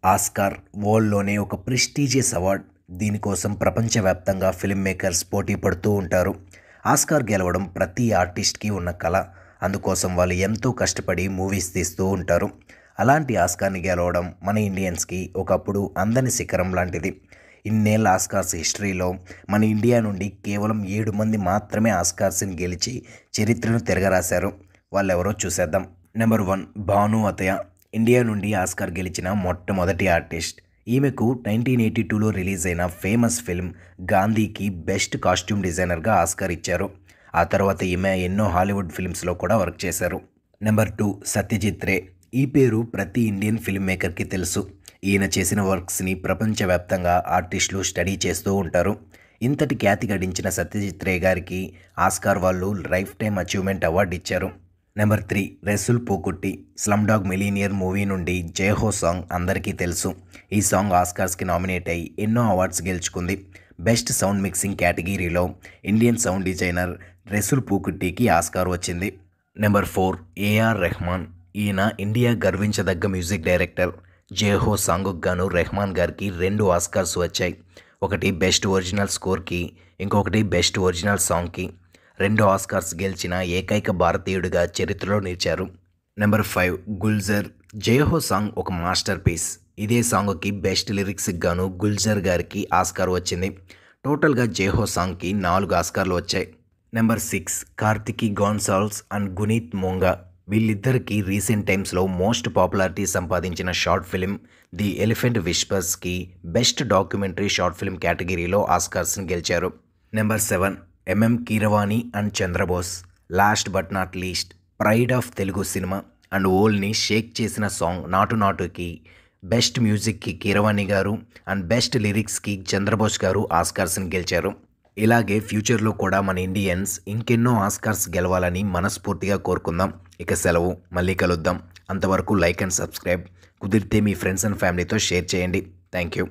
Oscar వరల్డ్‌లోనే ఒక prestigious award. దీనికోసం ప్రపంచవ్యాప్తంగా ఫిల్మ్ మేకర్స్ పోటీ పడుతూ ఉంటారు. ఆస్కార్ గెలవడం ప్రతి ఆర్టిస్ట్‌కి ఉన్న కల. అందుకోసం వాళ్ళు ఎంతో కష్టపడి మూవీస్ తీస్తూ ఉంటారు. అలాంటి ఆస్కార్‌ని గెలవడం మన ఇండియన్స్‌కి ఒకప్పుడు అందని శిఖరం లాంటిది. ఇన్నేళ్ల ఆస్కార్స్ హిస్టరీలో మన ఇండియా నుండి కేవలం 7 మంది మాత్రమే ఆస్కార్స్‌ని గెలిచి చరిత్రను తిరగరాశారు. వాళ్ళెవరో చూసేద్దాం. నెంబర్ 1 భాను అతయ. ఇండియా నుండి ఆస్కార్ గెలిచిన మొట్టమొదటి ఆర్టిస్ట్. ఈమెకు 1982లో రిలీజ్ అయిన ఫేమస్ ఫిల్మ్ గాంధీకి బెస్ట్ కాస్ట్యూమ్ డిజైనర్గా ఆస్కార్ ఇచ్చారు. ఆ తర్వాత ఈమె ఎన్నో హాలీవుడ్ ఫిల్మ్స్లో కూడా వర్క్ చేశారు. నెంబర్ 2 సత్యజిత్ రే. ఈ పేరు ప్రతి ఇండియన్ ఫిల్మ్ మేకర్కి తెలుసు. ఈయన చేసిన వర్క్స్ని ప్రపంచవ్యాప్తంగా ఆర్టిస్టులు స్టడీ చేస్తూ ఉంటారు. ఇంతటి ఖ్యాతి గడించిన సత్యజిత్ రే గారికి ఆస్కార్ వాళ్ళు లైఫ్ టైమ్ అచీవ్మెంట్ అవార్డు ఇచ్చారు. Number 3 Resul Pookutty. Slumdog Millionaire movie నుండి జై హో సాంగ్ అందరికీ తెలుసు. ఈ సాంగ్ ఆస్కార్స్కి నామినేట్ అయ్యి ఎన్నో అవార్డ్స్ గెలుచుకుంది. బెస్ట్ సౌండ్ మిక్సింగ్ కేటగిరీలో ఇండియన్ సౌండ్ డిజైనర్ రెసుల్ పూకుట్టికి ఆస్కార్ వచ్చింది. నెంబర్ 4 ఏఆర్ రెహమాన్. ఈయన ఇండియా గర్వించదగ్గ మ్యూజిక్ డైరెక్టర్. జై హో సాంగ్కు గాను రెహమాన్ గారికి 2 ఆస్కార్స్ వచ్చాయి. ఒకటి బెస్ట్ ఒరిజినల్ స్కోర్కి, ఇంకొకటి బెస్ట్ ఒరిజినల్ సాంగ్కి. 2 ఆస్కార్స్ గెలిచిన ఏకైక భారతీయుడిగా చరిత్రలో నిలిచారు. నెంబర్ 5 గుల్జర్. జై హో సాంగ్ ఒక మాస్టర్ పీస్. ఇదే సాంగ్కి బెస్ట్ లిరిక్స్కి గాను గుల్జర్ గారికి ఆస్కార్ వచ్చింది. టోటల్గా జై హో సాంగ్కి 4 ఆస్కార్లు వచ్చాయి. Number 6 Kartiki Gonsalves and Guneet Monga. వీళ్ళిద్దరికీ రీసెంట్ టైమ్స్లో మోస్ట్ పాపులారిటీ సంపాదించిన షార్ట్ ఫిల్మ్ ది ఎలిఫెంట్ విస్పర్స్కి బెస్ట్ డాక్యుమెంటరీ షార్ట్ ఫిల్మ్ కేటగిరీలో ఆస్కార్స్ని గెలిచారు. Number 7 MM Keeravani and Chandrabose. Last but not least pride of Telugu cinema and వరల్డ్ని షేక్ చేసిన సాంగ్ నాటు నాటుకి బెస్ట్ మ్యూజిక్కి కీరవాణి గారు అండ్ బెస్ట్ లిరిక్స్కి చంద్రబోస్ గారు ఆస్కార్స్ని గెలిచారు. ఇలాగే ఫ్యూచర్లో కూడా మన ఇండియన్స్ ఇంకెన్నో ఆస్కార్స్ గెలవాలని మనస్ఫూర్తిగా కోరుకుందాం. ఇక సెలవు, మళ్ళీ కలుద్దాం. అంతవరకు లైక్ అండ్ సబ్స్క్రైబ్. కుదిరితే మీ ఫ్రెండ్స్ అండ్ ఫ్యామిలీతో షేర్ చేయండి. Thank you.